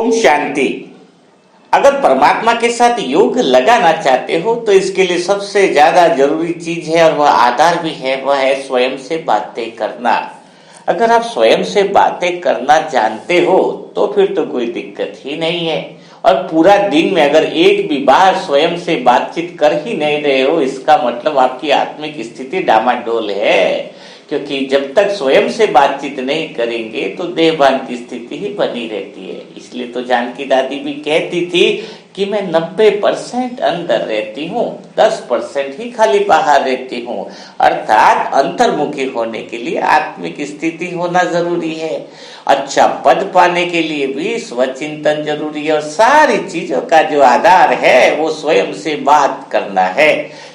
ओम शांति। अगर परमात्मा के साथ योग लगाना चाहते हो तो इसके लिए सबसे ज्यादा जरूरी चीज है और वह आधार भी है, वह है स्वयं से बातें करना। अगर आप स्वयं से बातें करना जानते हो तो फिर तो कोई दिक्कत ही नहीं है। और पूरा दिन में अगर एक भी बार स्वयं से बातचीत कर ही नहीं रहे हो, इसका मतलब आपकी आत्मिक स्थिति डामाडोल है। क्योंकि जब तक स्वयं से बातचीत नहीं करेंगे तो देहभान की स्थिति ही बनी रहती है। इसलिए तो जानकी दादी भी कहती थी कि मैं 90% अंदर रहती हूँ, 10% ही खाली बाहर रहती हूँ। अर्थात अंतर्मुखी होने के लिए आत्मिक स्थिति होना जरूरी है। अच्छा पद पाने के लिए भी स्वचिंतन जरूरी है और सारी चीजों का जो आधार है वो स्वयं से बात करना है।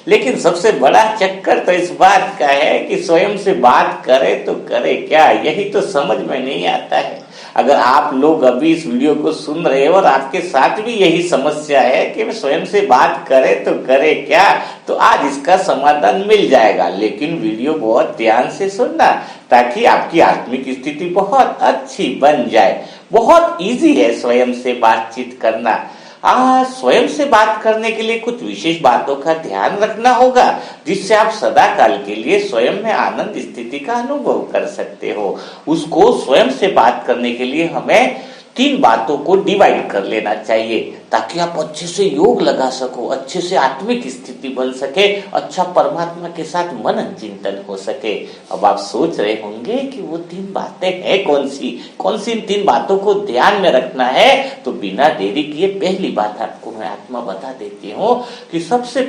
लेकिन सबसे बड़ा चक्कर तो इस बात का है कि स्वयं से बात करे तो करे क्या, यही तो समझ में नहीं आता है। अगर आप लोग अभी इस वीडियो को सुन रहे हो और आपके साथ भी यही समस्या है कि स्वयं से बात करे तो करे क्या, तो आज इसका समाधान मिल जाएगा। लेकिन वीडियो बहुत ध्यान से सुनना ताकि आपकी आत्मिक स्थिति बहुत अच्छी बन जाए। बहुत इजी है स्वयं से बातचीत करना। स्वयं से बात करने के लिए कुछ विशेष बातों का ध्यान रखना होगा जिससे आप सदा काल के लिए स्वयं में आनंद स्थिति का अनुभव कर सकते हो। उसको स्वयं से बात करने के लिए हमें 3 बातों को डिवाइड कर लेना चाहिए ताकि आप अच्छे से योग लगा सको, अच्छे से आत्मिक स्थिति बन सके, अच्छा परमात्मा के साथ मनन चिंतन हो सके। अब आप सोच रहे होंगे कि वो 3 बातें हैं कौन सी इन 3 बातों को ध्यान में रखना है। तो बिना देरी किए पहली बात आपको मैं आत्मा बता देती हूँ कि सबसे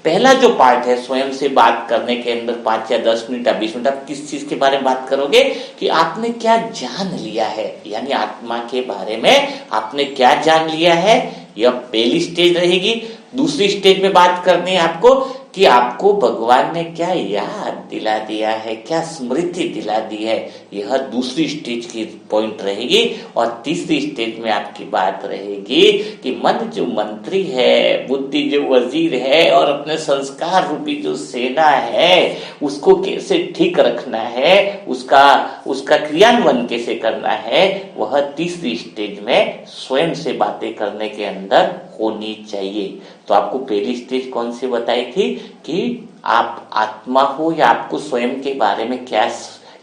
पहला जो पार्ट है स्वयं से बात करने के अंदर 5 या 10 मिनट या 20 मिनट आप किस चीज के बारे में बात करोगे कि आपने क्या जान लिया है, यानी आत्मा के बारे में आपने क्या जान लिया है। यह पहली स्टेज रहेगी। दूसरी स्टेज में बात करनी है आपको कि आपको भगवान ने क्या याद दिला दिया है, क्या स्मृति दिला दी है। यह दूसरी स्टेज की पॉइंट रहेगी। और तीसरी स्टेज में आपकी बात रहेगी कि मन जो मंत्री है, बुद्धि जो वजीर है और अपने संस्कार रूपी जो सेना है उसको कैसे ठीक रखना है, उसका क्रियान्वयन कैसे करना है, वह तीसरी स्टेज में स्वयं से बातें करने के अंदर होनी चाहिए। तो आपको पहली स्टेज कौन सी बताई थी कि आप आत्मा हो या आपको स्वयं के बारे में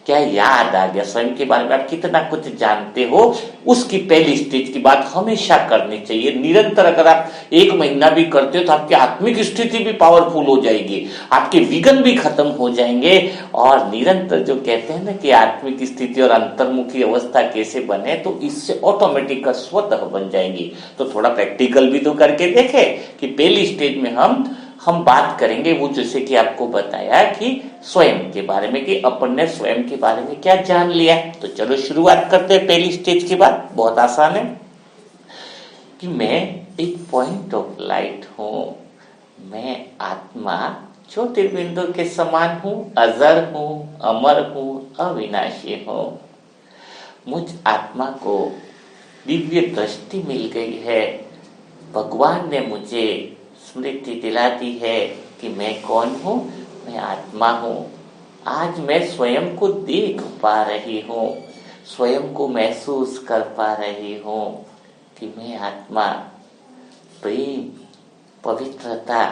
क्या याद आ गया, स्वयं के बारे में आप कितना कुछ जानते हो, उसकी पहली स्टेज की बात हमेशा करनी चाहिए। निरंतर अगर आप 1 महीना भी करते हो तो आपकी आत्मिक स्थिति भी पावरफुल हो जाएगी, आपके विघ्न भी खत्म हो जाएंगे। और निरंतर जो कहते हैं ना कि आत्मिक स्थिति और अंतर्मुखी अवस्था कैसे बने, तो इससे ऑटोमेटिक स्वतः बन जाएंगी। तो थोड़ा प्रैक्टिकल भी तो करके देखे कि पहली स्टेज में हम बात करेंगे वो जैसे कि आपको बताया कि स्वयं के बारे में कि अपन ने स्वयं के बारे में क्या जान लिया। तो चलो शुरुआत करते हैं पहली स्टेज की बात। बहुत आसान है कि मैं एक पॉइंट ऑफ लाइट हूं, मैं आत्मा ज्योतिर्बिंदु के समान हूं, अजर हूं, अमर हूं, अविनाशी हूं। मुझ आत्मा को दिव्य दृष्टि मिल गई है। भगवान ने मुझे स्मृति दिला दी है कि मैं कौन हूँ, मैं आत्मा हूँ। आज मैं स्वयं को देख पा रही हूँ, स्वयं को महसूस कर पा रही हूँ कि मैं आत्मा प्रेम, पवित्रता,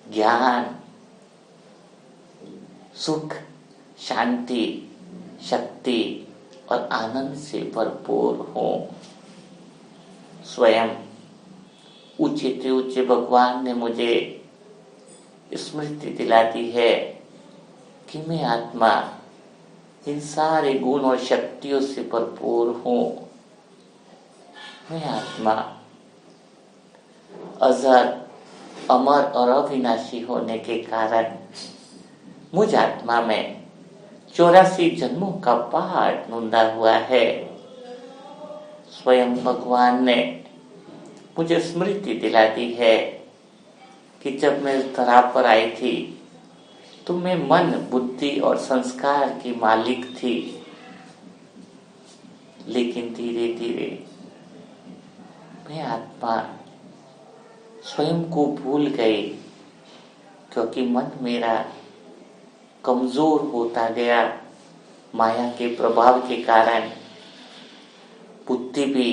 ज्ञान, सुख, शांति, शक्ति और आनंद से भरपूर हूँ। स्वयं ऊंचे से ऊंचे भगवान ने मुझे स्मृति दिला दी है कि मैं आत्मा इन सारे गुण और शक्तियों से भरपूर हूँ। मैं आत्मा अजर, अमर और अविनाशी होने के कारण मुझ आत्मा में 84 जन्मों का पहाड़ ढूंढा हुआ है। स्वयं भगवान ने मुझे स्मृति दिला दी है कि जब मैं इस धरा पर आई थी तो मैं मन, बुद्धि और संस्कार की मालिक थी। लेकिन धीरे धीरे मैं आत्मा स्वयं को भूल गई क्योंकि मन मेरा कमजोर होता गया माया के प्रभाव के कारण। बुद्धि भी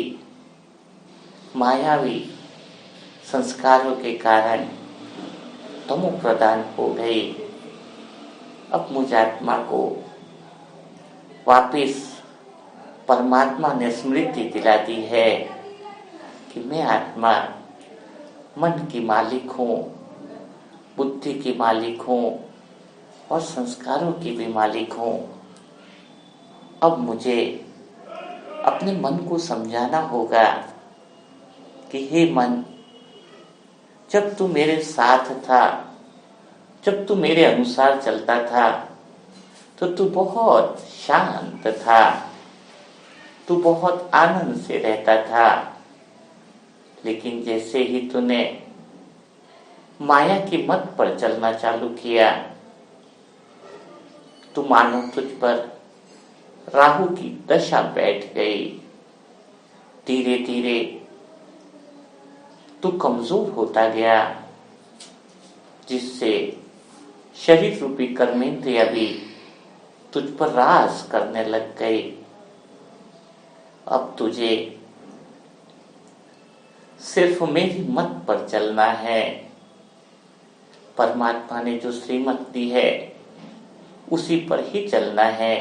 मायावी संस्कारों के कारण तमो प्रधान हो गई। अब मुझ आत्मा को वापिस परमात्मा ने स्मृति दिला दी है कि मैं आत्मा मन की मालिक हूँ, बुद्धि की मालिक हूँ और संस्कारों की भी मालिक हूँ। अब मुझे अपने मन को समझाना होगा कि हे मन, जब तू मेरे साथ था, जब तू मेरे अनुसार चलता था तो तू बहुत शांत था, तू बहुत आनंद से रहता था। लेकिन जैसे ही तूने माया की मत पर चलना चालू किया तो मानो तुझ पर राहु की दशा बैठ गई। धीरे धीरे तू कमजोर होता गया, जिससे शरीर रूपी कर्मेंद्रियां भी तुझ पर राज करने लग गई। अब तुझे सिर्फ मेरी मत पर चलना है। परमात्मा ने जो श्रीमत दी है उसी पर ही चलना है।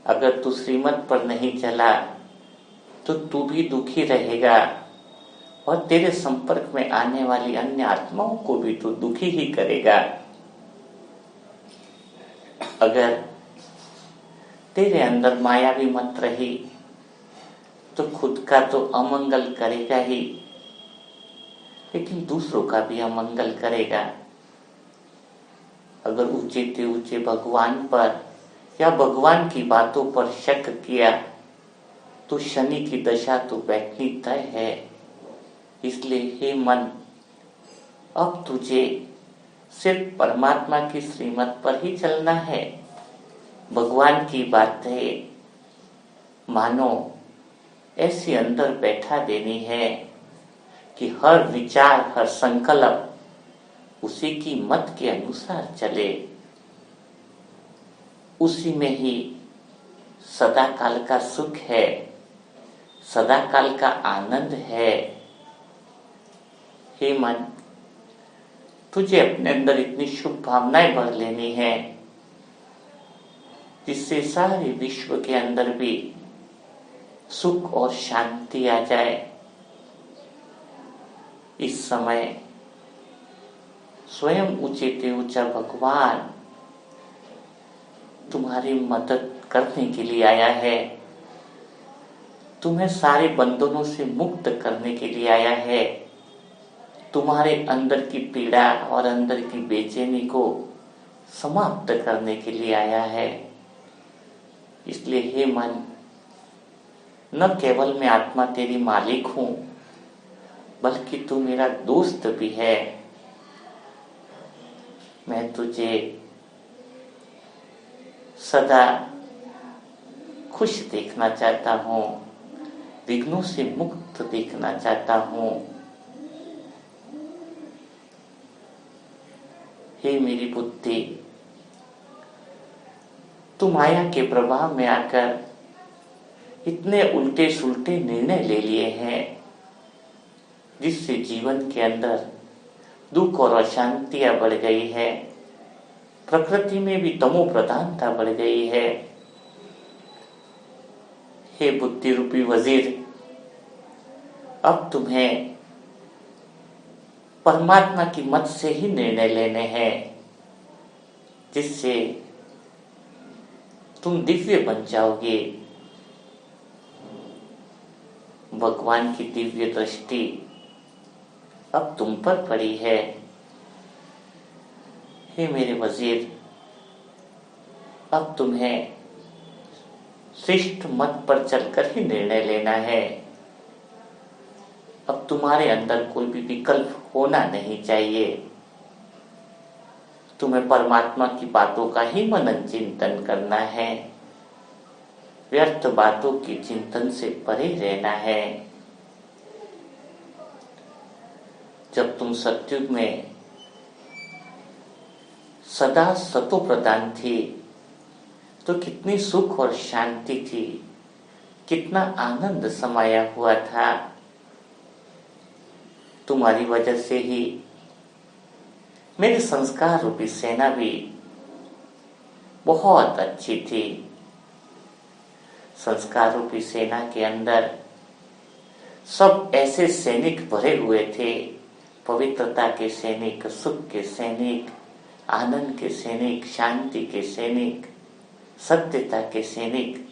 अगर तू श्रीमत पर नहीं चला तो तू भी दुखी रहेगा और तेरे संपर्क में आने वाली अन्य आत्माओं को भी तू दुखी ही करेगा। अगर तेरे अंदर मायावी मत रही तो खुद का तो अमंगल करेगा ही, लेकिन दूसरों का भी अमंगल करेगा। अगर ऊंचे से ऊंचे भगवान पर या भगवान की बातों पर शक किया तो शनि की दशा तो बैठनी तय है। इसलिए हे मन, अब तुझे सिर्फ परमात्मा की श्रीमत पर ही चलना है। भगवान की बातें मानो ऐसी अंदर बैठा देनी है कि हर विचार, हर संकल्प उसी की मत के अनुसार चले। उसी में ही सदा काल का सुख है, सदा काल का आनंद है। हे मन, तुझे अपने अंदर इतनी शुभ भावनाएं भर लेनी है जिससे सारे विश्व के अंदर भी सुख और शांति आ जाए। इस समय स्वयं ऊंचे से ऊंचा भगवान तुम्हारी मदद करने के लिए आया है, तुम्हें सारे बंधनों से मुक्त करने के लिए आया है, तुम्हारे अंदर की पीड़ा और अंदर की बेचैनी को समाप्त करने के लिए आया है। इसलिए हे मन, न केवल मैं आत्मा तेरी मालिक हूं, बल्कि तू मेरा दोस्त भी है। मैं तुझे सदा खुश देखना चाहता हूं, विघ्नों से मुक्त देखना चाहता हूं। हे मेरी बुद्धि, तू माया के प्रभाव में आकर इतने उल्टे सुलटे निर्णय ले लिए हैं जिससे जीवन के अंदर दुख और अशांतियां बढ़ गई है। प्रकृति में भी तमो प्रधानता बढ़ गई है। हे बुद्धि रूपी वजीर, अब तुम्हें परमात्मा की मत से ही निर्णय लेने हैं जिससे तुम दिव्य बन जाओगे। भगवान की दिव्य दृष्टि अब तुम पर पड़ी है। हे मेरे वजीर, अब तुम्हें श्रेष्ठ मत पर चलकर ही निर्णय लेना है। अब तुम्हारे अंदर कोई भी विकल्प होना नहीं चाहिए। तुम्हें परमात्मा की बातों का ही मनन चिंतन करना है, व्यर्थ बातों के चिंतन से परे रहना है। जब तुम सत्युग में सदा सतो प्रधान थी तो कितनी सुख और शांति थी। कितना आनंद समाया हुआ था। तुम्हारी वजह से ही मेरी संस्कार रूपी सेना भी बहुत अच्छी थी। संस्कार रूपी सेना के अंदर सब ऐसे सैनिक भरे हुए थे, पवित्रता के सैनिक, सुख के सैनिक, आनंद के सैनिक, शांति के सैनिक, सत्यता के सैनिक,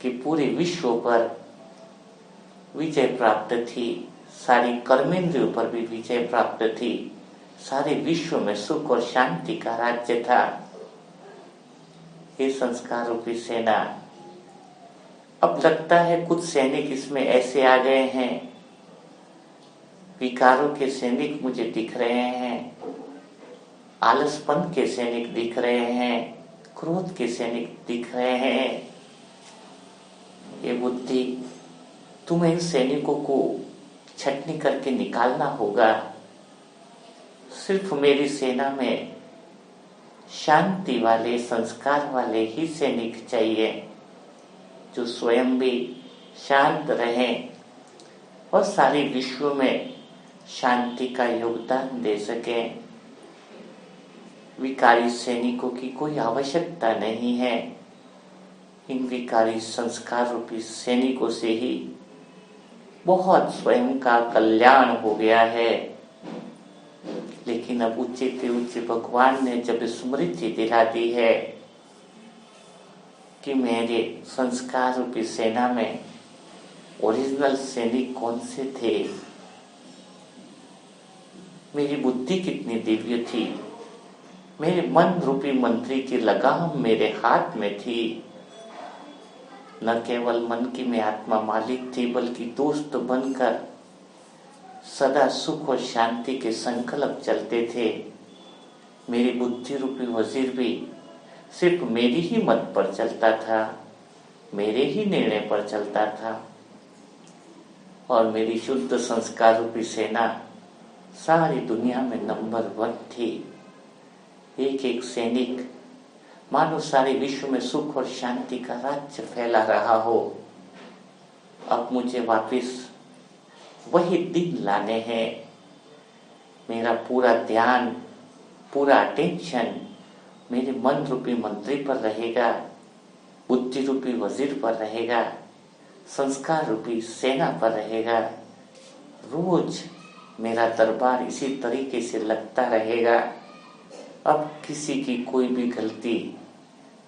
कि पूरे विश्व पर विजय प्राप्त थी। सारी कर्मेंद्रियों पर भी विजय प्राप्त थी। सारे विश्व में सुख और शांति का राज्य था। ये संस्कार रूपी सेना, अब लगता है कुछ सैनिक इसमें ऐसे आ गए हैं, विकारों के सैनिक मुझे दिख रहे हैं, आलसपन के सैनिक दिख रहे हैं, क्रोध के सैनिक दिख रहे हैं। ये बुद्धि, तुम्हें इन सैनिकों को छटनी करके निकालना होगा। सिर्फ मेरी सेना में शांति वाले, संस्कार वाले ही सैनिक चाहिए, जो स्वयं भी शांत रहें और सारे विश्व में शांति का योगदान दे सकें। विकारी सैनिकों की कोई आवश्यकता नहीं है। इन विकारी संस्कार रूपी सैनिकों से ही बहुत स्वयं का कल्याण हो गया है। लेकिन अब उच्च भगवान ने जब स्मृति दिला दी है कि मेरे संस्कार रूपी सेना में ओरिजिनल सैनिक कौन से थे, मेरी बुद्धि कितनी दिव्य थी, मेरे मन रूपी मंत्री की लगाम मेरे हाथ में थी। न केवल मन की मैं आत्मा मालिक थी, बल्कि दोस्त बनकर सदा सुख और शांति के संकल्प चलते थे। मेरी बुद्धि रूपी वजीर भी सिर्फ मेरी ही मत पर चलता था, मेरे ही निर्णय पर चलता था। और मेरी शुद्ध संस्कार रूपी सेना सारी दुनिया में नंबर 1 थी। एक एक सैनिक मानो सारे विश्व में सुख और शांति का राज्य फैला रहा हो। अब मुझे वापस वही दिन लाने हैं। मेरा पूरा ध्यान, पूरा अटेंशन मेरे मन रूपी मंत्री पर रहेगा, बुद्धि रूपी वजीर पर रहेगा, संस्कार रूपी सेना पर रहेगा। रोज मेरा दरबार इसी तरीके से लगता रहेगा। अब किसी की कोई भी गलती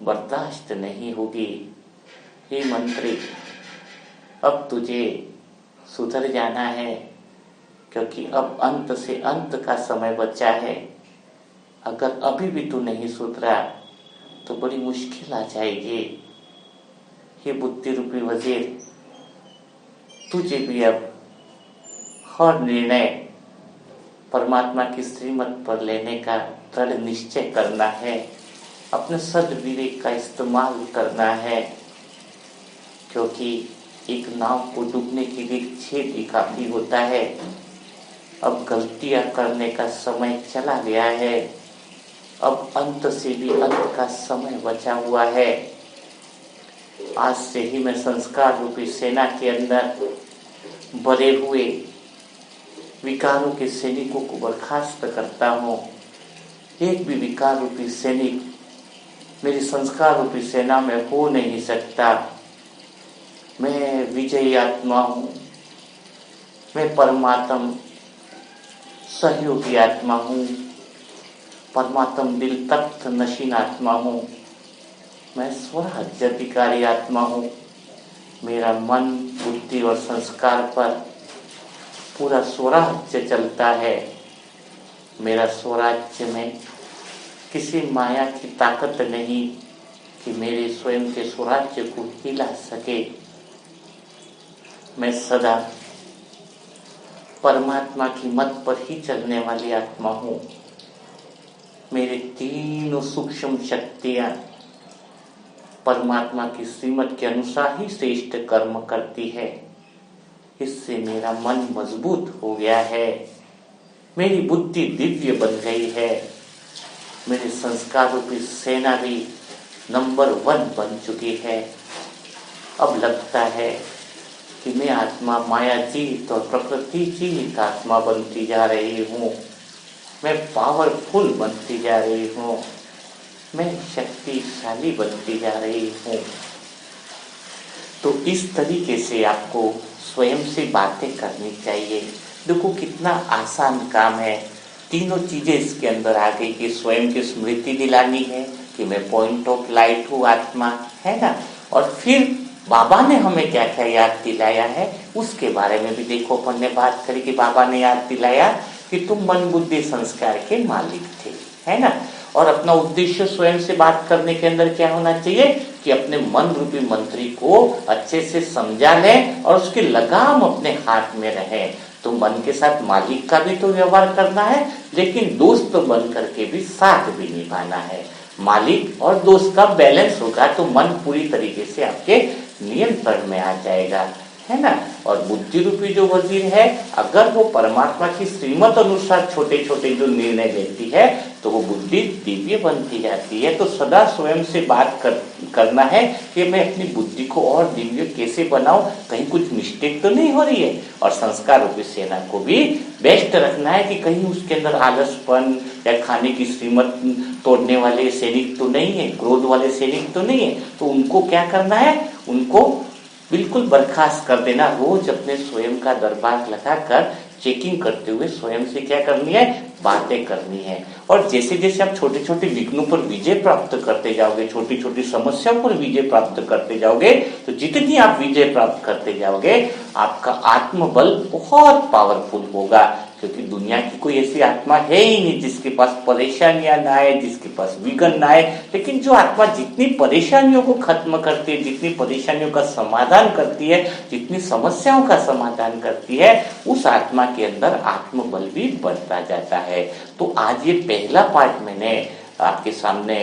बर्दाश्त नहीं होगी। हे मंत्री, अब तुझे सुधर जाना है, क्योंकि अब अंत से अंत का समय बचा है। अगर अभी भी तू नहीं सुधरा तो बड़ी मुश्किल आ जाएगी। हे बुद्धि रूपी वजीर, तुझे भी अब हर निर्णय परमात्मा की श्रीमत पर लेने का दृढ़ निश्चय करना है, अपने सद्विवेक का इस्तेमाल करना है, क्योंकि एक नाव को डूबने के लिए छेद ही काफी होता है। अब गलतियां करने का समय चला गया है। अब अंत से भी अंत का समय बचा हुआ है। आज से ही मैं संस्कार रूपी सेना के अंदर भरे हुए विकारों के सैनिकों को बर्खास्त करता हूँ। एक भी विकार रूपी सैनिक मेरी संस्कार रूपी सेना में हो नहीं सकता। मैं विजयी आत्मा हूँ, मैं परमात्म सहयोगी आत्मा हूँ, परमात्म दिल तख्त नशीन आत्मा हूँ, मैं स्वराज्य अधिकारी आत्मा हूँ। मेरा मन, बुद्धि और संस्कार पर पूरा स्वराज्य चलता है। मेरा स्वराज्य में किसी माया की ताकत नहीं कि मेरे स्वयं के स्वराज्य को हिला सके। मैं सदा परमात्मा की मत पर ही चलने वाली आत्मा हूँ। मेरे तीनों सूक्ष्म शक्तियाँ परमात्मा की श्रीमत के अनुसार ही श्रेष्ठ कर्म करती है। इससे मेरा मन मजबूत हो गया है, मेरी बुद्धि दिव्य बन गई है, मेरे संस्कार रूपी सेना भी नंबर 1 बन चुकी है। अब लगता है कि मैं आत्मा मायातीत और प्रकृति जीत आत्मा बनती जा रही हूँ, मैं पावरफुल बनती जा रही हूँ, मैं शक्तिशाली बनती जा रही हूँ। तो इस तरीके से आपको स्वयं से बातें करनी चाहिए। देखो कितना आसान काम है, तीनों चीजें इसके अंदर आ गई कि स्वयं की स्मृति दिलानी है कि मैं पॉइंट ऑफ लाइट हूँ, आत्मा है ना। और फिर बाबा ने हमें क्या क्या याद दिलाया है उसके बारे में भी देखो अपन ने बात करी कि बाबा ने याद दिलाया कि तुम मन बुद्धि संस्कार के मालिक थे, है ना। और अपना उद्देश्य स्वयं से बात करने के अंदर क्या होना चाहिए कि अपने मन रूपी मंत्री को अच्छे से समझा लें और उसकी लगाम अपने हाथ में रहे। तो मन के साथ मालिक का भी तो व्यवहार करना है, लेकिन दोस्त बन करके भी साथ भी निभाना है। मालिक और दोस्त का बैलेंस होगा तो मन पूरी तरीके से आपके नियंत्रण में आ जाएगा, है ना। और बुद्धि रूपी जो वजीर है, अगर वो परमात्मा की श्रीमत अनुसार छोटे छोटे जो निर्णय लेती है तो वो बुद्धि दिव्य बनती जाती है। तो सदा स्वयं से बात करना है कि मैं अपनी बुद्धि को और दिव्य कैसे बनाऊं, कहीं कुछ मिस्टेक तो नहीं हो रही है। और संस्कार रूपी सेना को भी बेस्ट रखना है कि कहीं उसके अंदर आलसपन या खाने की श्रीमत तोड़ने वाले सैनिक तो नहीं है, क्रोध वाले सैनिक तो नहीं है। तो उनको क्या करना है, उनको बिल्कुल बर्खास्त कर देना। रोज अपने स्वयं का दरबार लगाकर चेकिंग करते हुए स्वयं से क्या करनी है, बातें करनी है। और जैसे जैसे आप छोटे छोटे विघ्नों पर विजय प्राप्त करते जाओगे, छोटी छोटी समस्याओं पर विजय प्राप्त करते जाओगे, तो जितनी आप विजय प्राप्त करते जाओगे आपका आत्मबल बहुत पावरफुल होगा। क्योंकि दुनिया की कोई ऐसी आत्मा है ही नहीं जिसके पास परेशानियां ना आए, जिसके पास विघ्न ना आए। लेकिन जो आत्मा जितनी परेशानियों को खत्म करती है, जितनी परेशानियों का समाधान करती है, जितनी समस्याओं का समाधान करती है, उस आत्मा के अंदर आत्मबल भी बढ़ता जाता है। तो आज ये पहला पार्ट मैंने आपके सामने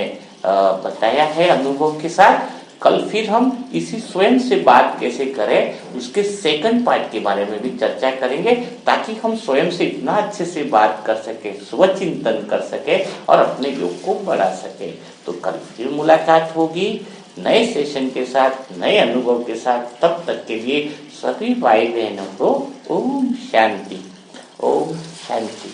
बताया है अनुभव के साथ। कल फिर हम इसी स्वयं से बात कैसे करें उसके सेकंड पार्ट के बारे में भी चर्चा करेंगे, ताकि हम स्वयं से इतना अच्छे से बात कर सके, स्वचिंतन कर सके और अपने योग को बढ़ा सके। तो कल फिर मुलाकात होगी नए सेशन के साथ, नए अनुभव के साथ। तब तक के लिए सभी भाई बहनों को ओम शांति, ओम शांति।